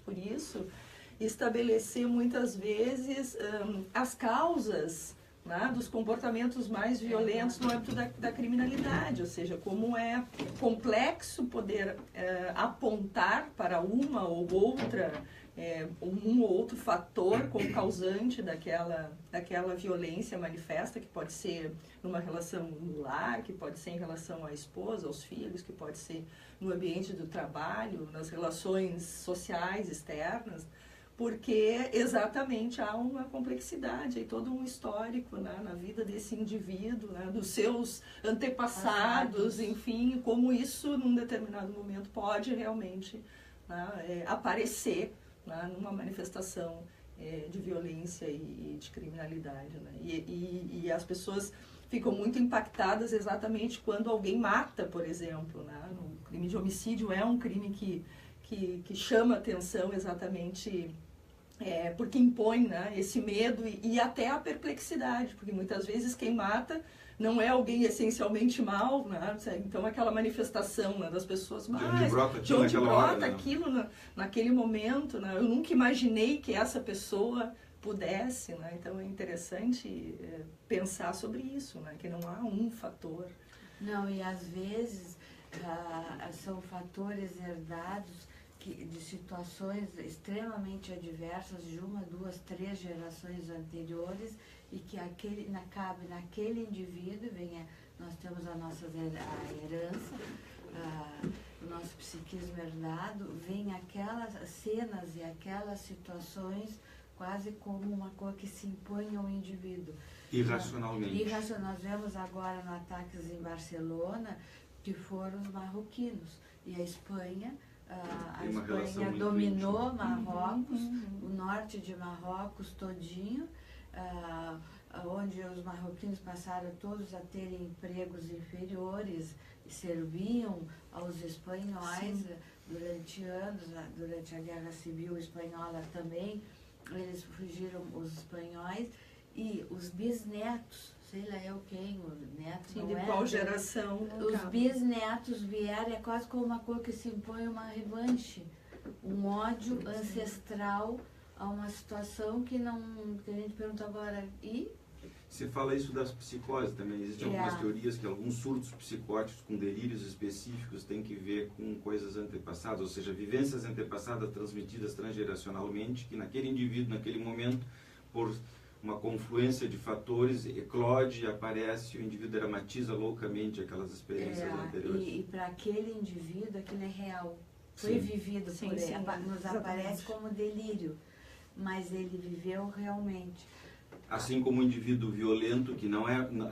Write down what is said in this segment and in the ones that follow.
por isso, estabelecer muitas vezes as causas, né, dos comportamentos mais violentos no âmbito da criminalidade, ou seja, como é complexo poder apontar para uma ou outra, um ou outro fator como causante daquela violência manifesta, que pode ser numa relação no lar, que pode ser em relação à esposa, aos filhos, que pode ser no ambiente do trabalho, nas relações sociais externas, porque exatamente há uma complexidade e todo um histórico, né, na vida desse indivíduo, né, dos seus antepassados, enfim, como isso num determinado momento pode realmente, né, aparecer, né, numa manifestação de violência e de criminalidade, né? E as pessoas ficam muito impactadas exatamente quando alguém mata, por exemplo, né? O crime de homicídio é um crime que chama atenção exatamente porque impõe, né, esse medo e até a perplexidade, porque muitas vezes quem mata não é alguém essencialmente mal, né? Então aquela manifestação, né, das pessoas, mas de onde brota aquilo naquele momento, né? Eu nunca imaginei que essa pessoa pudesse, né? Então é interessante pensar sobre isso, né? Que não há um fator. Não, e às vezes são fatores herdados de situações extremamente adversas de uma, duas, três gerações anteriores e que cabe naquele indivíduo, nós temos a nossa herança, o nosso psiquismo herdado, vem aquelas cenas e aquelas situações quase como uma coisa que se impõe ao indivíduo. Irracionalmente. Nós vemos agora no ataques em Barcelona que foram os marroquinos e a Espanha dominou Marrocos, o norte de Marrocos todinho, onde os marroquinos passaram todos a terem empregos inferiores e serviam aos espanhóis. Sim. Durante anos, durante a Guerra Civil Espanhola também, eles fugiram, os espanhóis, e os bisnetos, sei lá eu quem, o neto. Sim, de qual geração? Os bisnetos vieram, é quase como uma coisa que se impõe uma revanche, um ódio ancestral a uma situação que a gente pergunta agora, e? Você fala isso das psicoses também, existem algumas teorias que alguns surtos psicóticos com delírios específicos têm que ver com coisas antepassadas, ou seja, vivências antepassadas transmitidas transgeracionalmente, que naquele indivíduo, naquele momento, por uma confluência de fatores, eclode, aparece, o indivíduo dramatiza loucamente aquelas experiências anteriores. E para aquele indivíduo, aquilo é real. Foi vivido por ele. Nos aparece como delírio, mas ele viveu realmente. Assim como o indivíduo violento, que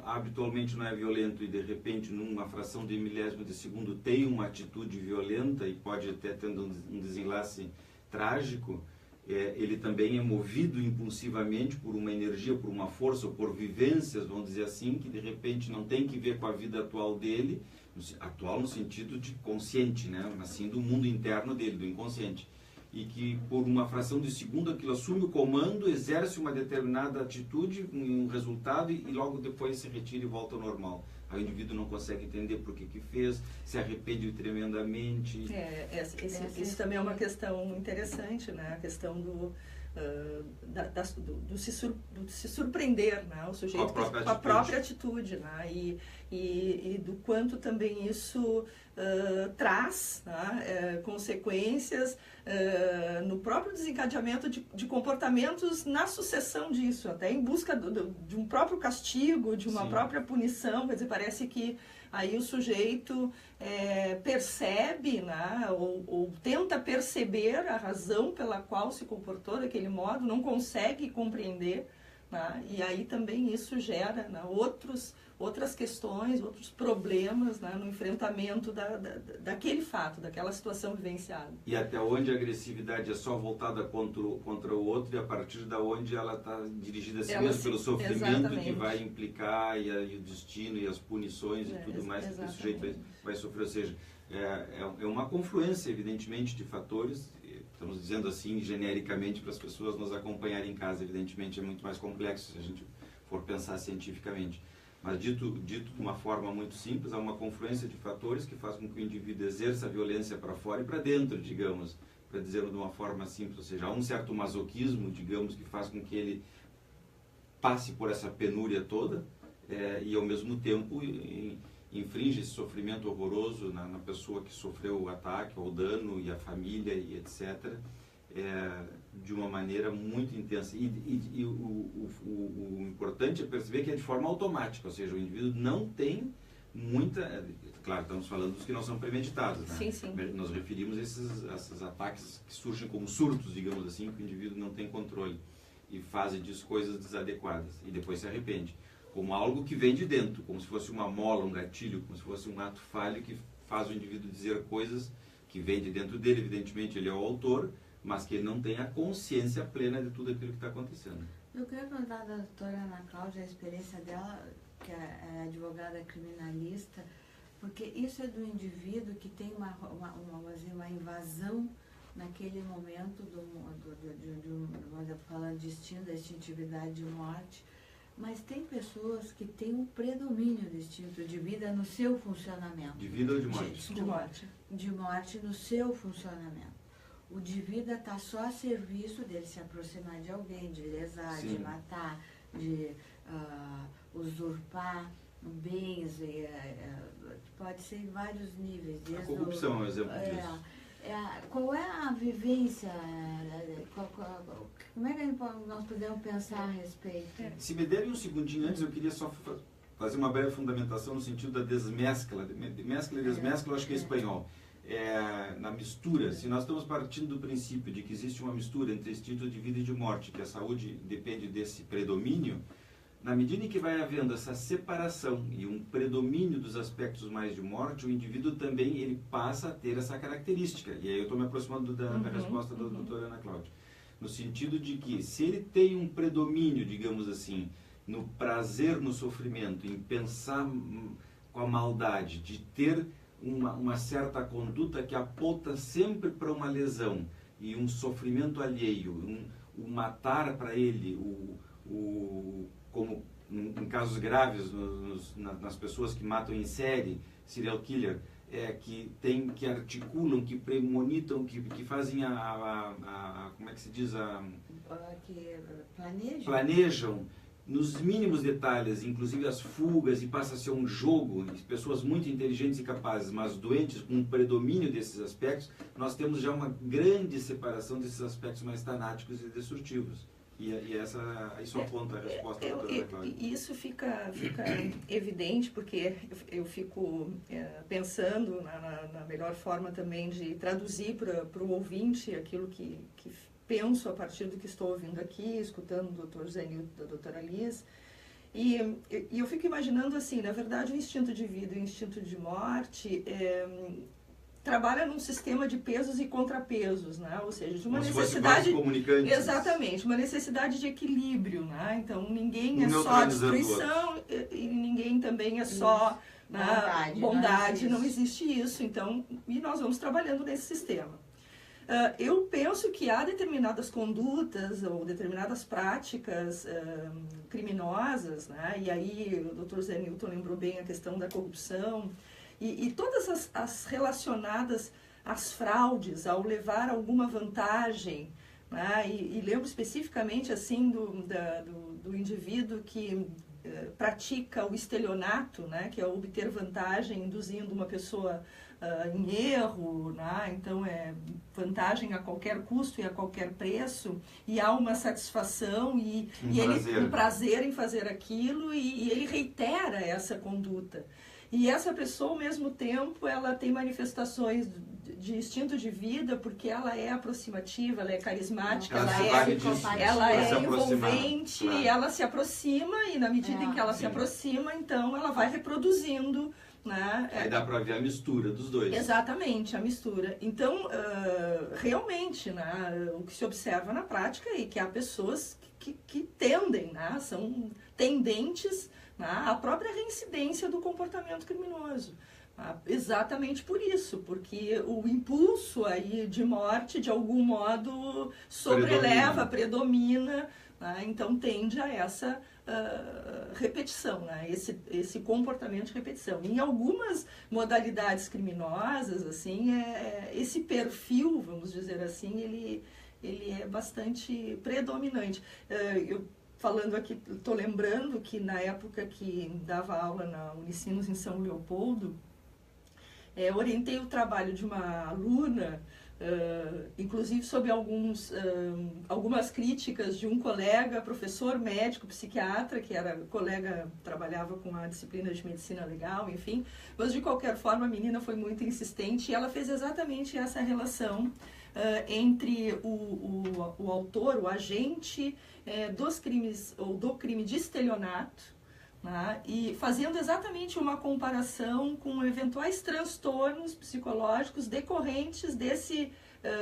habitualmente não é violento e de repente numa fração de milésimo de segundo tem uma atitude violenta e pode até tendo um desenlace trágico, ele também é movido impulsivamente por uma energia, por uma força, ou por vivências, vamos dizer assim, que de repente não tem que ver com a vida atual dele, atual no sentido de consciente, né? Mas sim do mundo interno dele, do inconsciente. E que por uma fração de segundo aquilo assume o comando, exerce uma determinada atitude, um resultado e logo depois se retira e volta ao normal. Aí o indivíduo não consegue entender por que fez, se arrepende tremendamente. Isso também é uma questão interessante, né? A questão do se surpreender, né? O sujeito com a própria atitude, né? E do quanto também isso traz, né, consequências no próprio desencadeamento de comportamentos na sucessão disso, até em busca de um próprio castigo, de uma própria punição. Quer dizer, parece que aí o sujeito percebe, né, ou tenta perceber a razão pela qual se comportou daquele modo, não consegue compreender, né, e aí também isso gera, né, outras questões, outros problemas, né, no enfrentamento daquele fato, daquela situação vivenciada. E até onde a agressividade é só voltada contra o outro e a partir da onde ela está dirigida a si mesmo pelo sofrimento que vai implicar e o destino e as punições e tudo mais que o sujeito vai sofrer. Ou seja, é uma confluência, evidentemente, de fatores. Estamos dizendo assim genericamente para as pessoas nos acompanharem em casa. Evidentemente é muito mais complexo se a gente for pensar cientificamente. Mas dito de uma forma muito simples, há uma confluência de fatores que faz com que o indivíduo exerça a violência para fora e para dentro, digamos. para dizer de uma forma simples, ou seja, há um certo masoquismo, digamos, que faz com que ele passe por essa penúria toda e ao mesmo tempo infringe esse sofrimento horroroso na pessoa que sofreu o ataque ou o dano e a família e etc. De uma maneira muito intensa. E o importante é perceber que é de forma automática, ou seja, o indivíduo não tem muita... Claro, estamos falando dos que não são premeditados, né? Sim, sim. Nós referimos esses ataques que surgem como surtos, digamos assim, que o indivíduo não tem controle e faz disso coisas desadequadas e depois se arrepende. Como algo que vem de dentro, como se fosse uma mola, um gatilho, como se fosse um ato falho que faz o indivíduo dizer coisas que vêm de dentro dele. Evidentemente ele é o autor, mas que ele não tem a consciência plena de tudo aquilo que está acontecendo. Eu quero perguntar da doutora Ana Cláudia a experiência dela, que é advogada criminalista, porque isso é do indivíduo que tem uma invasão naquele momento, falando de instinto, da instintividade de morte, mas tem pessoas que têm um predomínio do instinto de vida no seu funcionamento. De vida ou de morte? De morte. De morte no seu funcionamento. O de vida está só a serviço dele se aproximar de alguém, de lesar, Sim. de matar, de usurpar bens, pode ser em vários níveis. A corrupção é um exemplo disso. Qual é a vivência, como é que nós podemos pensar a respeito? Se me derem um segundinho antes, eu queria só fazer uma breve fundamentação no sentido da desmescla. Mescla e desmescla, eu acho que é espanhol. Na mistura, se nós estamos partindo do princípio de que existe uma mistura entre instinto de vida e de morte, que a saúde depende desse predomínio, na medida em que vai havendo essa separação e um predomínio dos aspectos mais de morte, o indivíduo também ele passa a ter essa característica. E aí eu estou me aproximando da resposta da doutora Ana Cláudia. No sentido de que, se ele tem um predomínio, digamos assim, no prazer no sofrimento, em pensar com a maldade, de ter uma certa conduta que aponta sempre para uma lesão e um sofrimento alheio, o matar para ele, como em casos graves, nas pessoas que matam em série, serial killer, que articulam, que premonitam, que fazem como é que se diz? Planejam nos mínimos detalhes, inclusive as fugas, e passa a ser um jogo, pessoas muito inteligentes e capazes, mas doentes, com um predomínio desses aspectos, nós temos já uma grande separação desses aspectos mais tanáticos e destrutivos. E isso aponta a resposta da doutora Cláudia. Isso fica evidente, porque eu fico pensando na melhor forma também de traduzir para o ouvinte aquilo que penso a partir do que estou ouvindo aqui, escutando o Dr. Zé Nilton, da doutora Liz. E eu fico imaginando assim, na verdade, o instinto de vida e o instinto de morte trabalha num sistema de pesos e contrapesos, né? Ou seja, de uma necessidade... Exatamente, uma necessidade de equilíbrio, né? Então, ninguém é só destruição e ninguém também é só bondade, não existe isso. Então, e nós vamos trabalhando nesse sistema. Eu penso que há determinadas condutas ou determinadas práticas criminosas, né? E aí o Dr. Zé Nilton lembrou bem a questão da corrupção, e todas as relacionadas às fraudes, ao levar alguma vantagem, né? E lembro especificamente assim do indivíduo que pratica o estelionato, né? Que é obter vantagem induzindo uma pessoa em erro, né? Então é vantagem a qualquer custo e a qualquer preço, e há uma satisfação e um prazer em fazer aquilo, e ele reitera essa conduta. E essa pessoa, ao mesmo tempo, ela tem manifestações de instinto de vida, porque ela é aproximativa, ela é carismática, ela é envolvente, claro. Ela se aproxima, e na medida em que ela se aproxima, então ela vai reproduzindo, né? Aí dá para ver a mistura dos dois. Exatamente, a mistura. Então, realmente, né, o que se observa na prática é que há pessoas que tendem, né, são tendentes, né, à própria reincidência do comportamento criminoso. Exatamente por isso, porque o impulso aí de morte, de algum modo, sobreleva, predomina, né? Então tende a essa repetição, né? Esse comportamento de repetição. Em algumas modalidades criminosas, assim, esse perfil, vamos dizer assim, ele é bastante predominante. Falando aqui, estou lembrando que na época que dava aula na Unicinos em São Leopoldo, orientei o trabalho de uma aluna, inclusive sob algumas críticas de um colega, professor médico, psiquiatra, que era colega, trabalhava com a disciplina de medicina legal, enfim. Mas, de qualquer forma, a menina foi muito insistente e ela fez exatamente essa relação entre o autor, o agente dos crimes, ou do crime de estelionato, né, e fazendo exatamente uma comparação com eventuais transtornos psicológicos decorrentes desse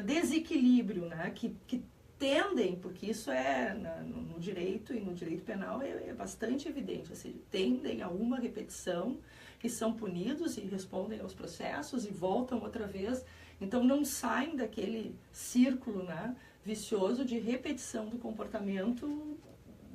desequilíbrio, né, que tendem, porque isso no direito e no direito penal é bastante evidente, ou seja, tendem a uma repetição, que são punidos e respondem aos processos e voltam outra vez, então não saem daquele círculo, né, vicioso de repetição do comportamento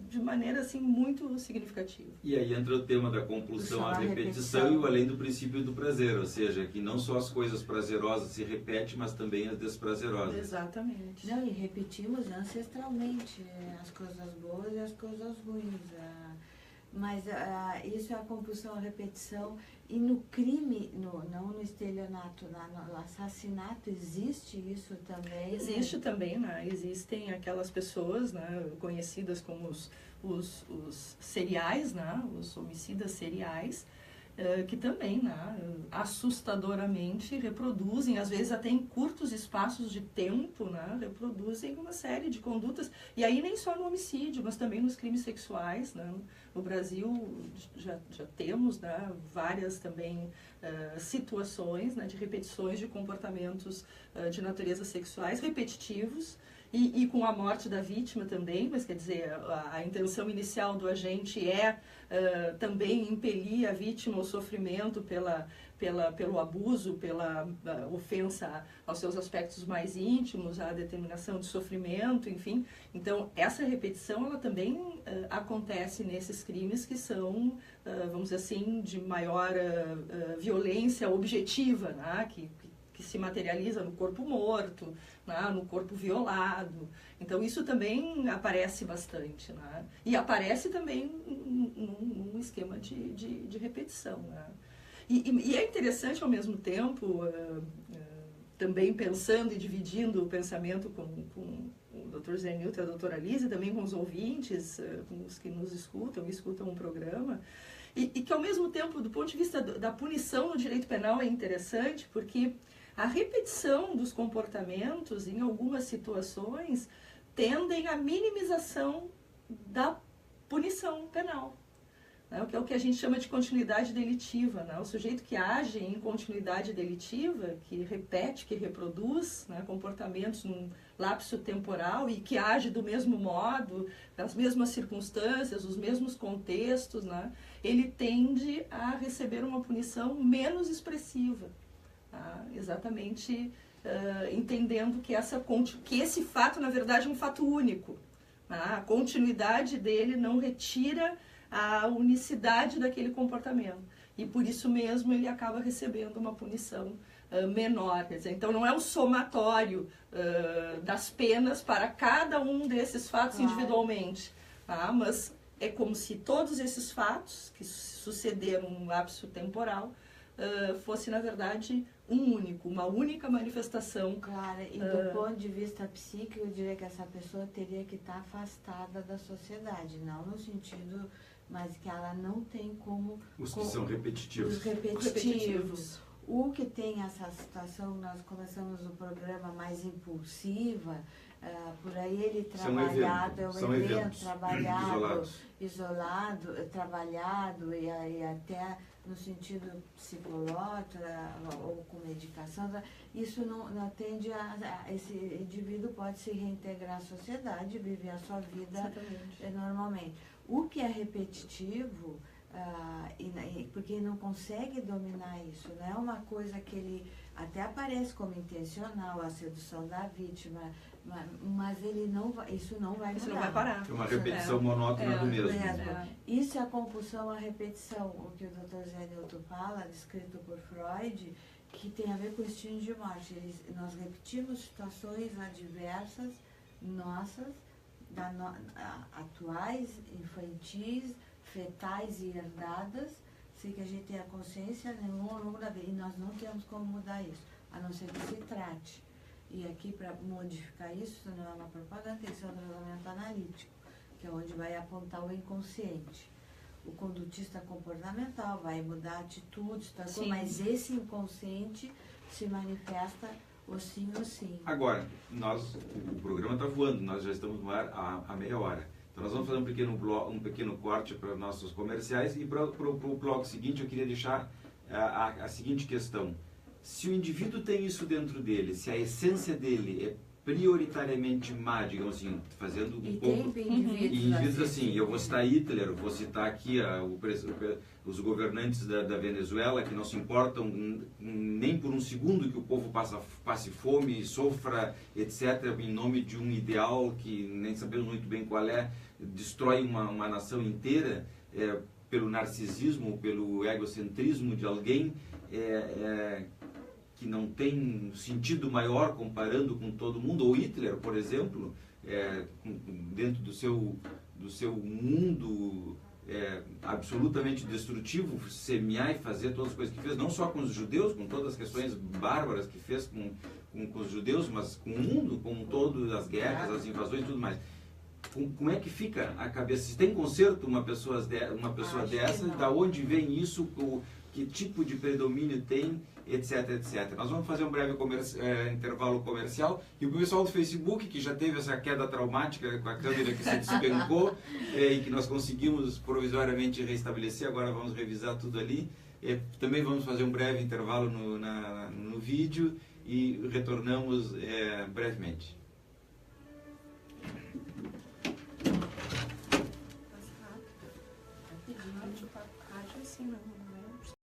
de maneira assim muito significativa. E aí entra o tema da compulsão à repetição e o além do princípio do prazer, ou seja, que não só as coisas prazerosas se repetem, mas também as desprazerosas. Exatamente. Não, e repetimos ancestralmente as coisas boas e as coisas ruins. Mas isso é a compulsão à repetição. E no crime, não no estelionato, no assassinato, existe isso também? Existe também, né? Existem aquelas pessoas, né, conhecidas como os seriais, né, os homicidas seriais, que também, né, assustadoramente reproduzem, às vezes até em curtos espaços de tempo, né, reproduzem uma série de condutas, e aí nem só no homicídio, mas também nos crimes sexuais, né. No Brasil já temos, né, várias também situações, né, de repetições de comportamentos de natureza sexuais repetitivos, e com a morte da vítima também, mas quer dizer, a intenção inicial do agente também impelir a vítima ao sofrimento pelo abuso, pela ofensa aos seus aspectos mais íntimos, a determinação de sofrimento, enfim. Então, essa repetição, ela também acontece nesses crimes que são, vamos dizer assim, de maior violência objetiva, né? Que se materializa no corpo morto, né, no corpo violado. Então, isso também aparece bastante, né? E aparece também num esquema de repetição, né? E é interessante, ao mesmo tempo, também pensando e dividindo o pensamento com o Dr. Zé Nilton e a doutora Lise, também com os ouvintes, com os que nos escutam o programa, e que, ao mesmo tempo, do ponto de vista da punição no direito penal, é interessante, porque a repetição dos comportamentos, em algumas situações, tendem à minimização da punição penal, né? Que é o que a gente chama de continuidade delitiva, né? O sujeito que age em continuidade delitiva, que repete, que reproduz, né, comportamentos num lapso temporal e que age do mesmo modo, nas mesmas circunstâncias, os mesmos contextos, né, ele tende a receber uma punição menos expressiva. Exatamente entendendo que esse fato, na verdade, é um fato único. A continuidade dele não retira a unicidade daquele comportamento. E por isso mesmo ele acaba recebendo uma punição menor. Quer dizer, então não é um somatório das penas para cada um desses fatos individualmente. Mas é como se todos esses fatos que sucederam num lapso temporal fosse, na verdade, uma única manifestação. Claro, e do ponto de vista psíquico, eu diria que essa pessoa teria que estar afastada da sociedade, não no sentido, mas que ela não tem como... Os que são repetitivos. Os repetitivos. O que tem essa situação, nós começamos o programa mais impulsiva, por aí ele trabalhado, é um evento trabalhado, isolado, trabalhado e até no sentido psicológico ou com medicação, isso não atende esse indivíduo pode se reintegrar à sociedade, viver a sua vida normalmente. O que é repetitivo, porque ele não consegue dominar isso. Não é uma coisa que ele até aparece como intencional, a sedução da vítima, mas ele não vai, isso não vai mudar. Isso não vai parar. É uma repetição monótona do mesmo. Isso é a compulsão, a repetição, o que o Dr. Zé Newton fala, descrito por Freud, que tem a ver com o instinto de morte. Nós repetimos situações adversas nossas, atuais, infantis, fetais e herdadas, sem que a gente tenha consciência nenhuma ao longo da vida. E nós não temos como mudar isso, a não ser que se trate. E aqui, para modificar isso não é uma propaganda, tem que ser um tratamento analítico, que é onde vai apontar o inconsciente. O condutista comportamental vai mudar atitudes, mas esse inconsciente se manifesta ou sim ou sim. Agora, o programa está voando, nós já estamos no ar há meia hora. Então nós vamos fazer um pequeno corte para nossos comerciais e para o bloco seguinte eu queria deixar a seguinte questão. Se o indivíduo tem isso dentro dele, se a essência dele é prioritariamente má, digamos assim, fazendo um pouco... Tem indivíduos assim, eu vou citar Hitler, vou citar aqui os governantes da Venezuela, que não se importam nem por um segundo que o povo passe fome, sofra, etc., em nome de um ideal que nem sabemos muito bem qual é, destrói uma nação inteira pelo narcisismo, pelo egocentrismo de alguém, que não tem sentido maior comparando com todo mundo, ou Hitler, por exemplo, dentro do seu mundo absolutamente destrutivo, semear e fazer todas as coisas que fez, não só com os judeus, com todas as questões bárbaras que fez com os judeus, mas com o mundo como um todo, as guerras, as invasões e tudo mais. Como é que fica a cabeça? Se tem conserto uma pessoa dessa, da onde vem isso, que tipo de predomínio tem, etc, etc. Nós vamos fazer um breve intervalo comercial e o pessoal do Facebook, que já teve essa queda traumática com a câmera que se despencou e que nós conseguimos provisoriamente restabelecer, agora vamos revisar tudo ali. Também vamos fazer um breve intervalo no vídeo e retornamos brevemente. Rádio assim, não.